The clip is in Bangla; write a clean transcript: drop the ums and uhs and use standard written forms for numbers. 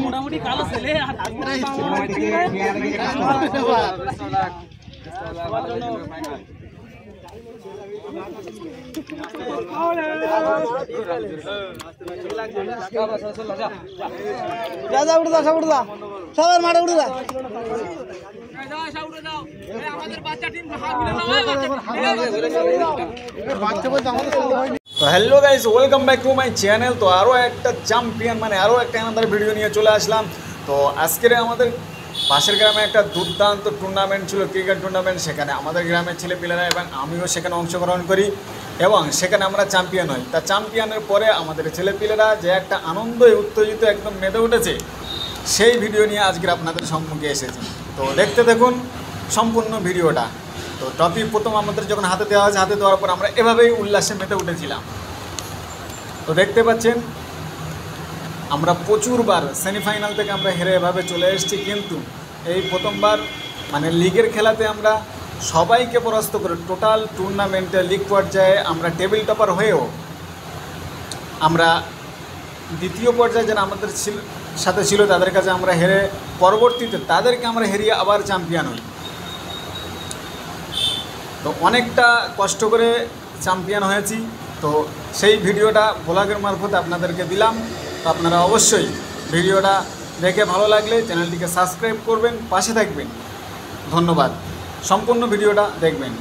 মোটামুটি কালো ছেলে সবার মাঠে উঠে যা। তো hello guys, welcome back to my channel. তো আরও একটা চ্যাম্পিয়ন মানে আরও একটা আমাদের ভিডিও নিয়ে চলে আসলাম। তো আজকের আমাদের পাশের গ্রামে একটা দুর্দান্ত টুর্নামেন্ট ছিল, ক্রিকেট টুর্নামেন্ট। সেখানে আমাদের গ্রামের ছেলেপিলেরা এবং আমিও সেখানে অংশগ্রহণ করি এবং সেখানে আমরা চ্যাম্পিয়ন হই। তা চ্যাম্পিয়নের পরে আমাদের ছেলেপিলেরা যে একটা আনন্দে উত্তেজিত একদম মেতে উঠেছে, সেই ভিডিও নিয়ে আজকের আপনাদের সম্মুখে এসেছি। তো দেখতে দেখুন সম্পূর্ণ ভিডিওটা। তো ট্রফি প্রথম আমাদের যখন হাতে দেওয়া হয়েছে, হাতে দেওয়ার পর আমরা এভাবেই উল্লাসে মেতে উঠেছিলাম। তো দেখতে পাচ্ছেন আমরা প্রচুরবার সেমিফাইনাল থেকে আমরা হেরে এভাবে চলে এসেছি, কিন্তু এই প্রথমবার মানে লিগের খেলাতে আমরা সবাইকে পরাস্ত করে টোটাল টুর্নামেন্টে লিগ পর্যায়ে আমরা টেবিল টপার হয়েও আমরা দ্বিতীয় পর্যায়ে যারা আমাদের সাথে ছিল তাদের কাছে আমরা হেরে পরবর্তীতে তাদেরকে আমরা হেরিয়ে আবার চ্যাম্পিয়ন হই। তো অনেকটা কষ্ট করে চ্যাম্পিয়ন হয়েছি। তো সেই ভিডিওটা ব্লগের মারফতে আপনাদেরকে দিলাম। তো আপনারা অবশ্যই ভিডিওটা দেখে ভালো লাগলে চ্যানেলটিকে সাবস্ক্রাইব করবেন, পাশে থাকবেন। ধন্যবাদ। সম্পূর্ণ ভিডিওটা দেখবেন।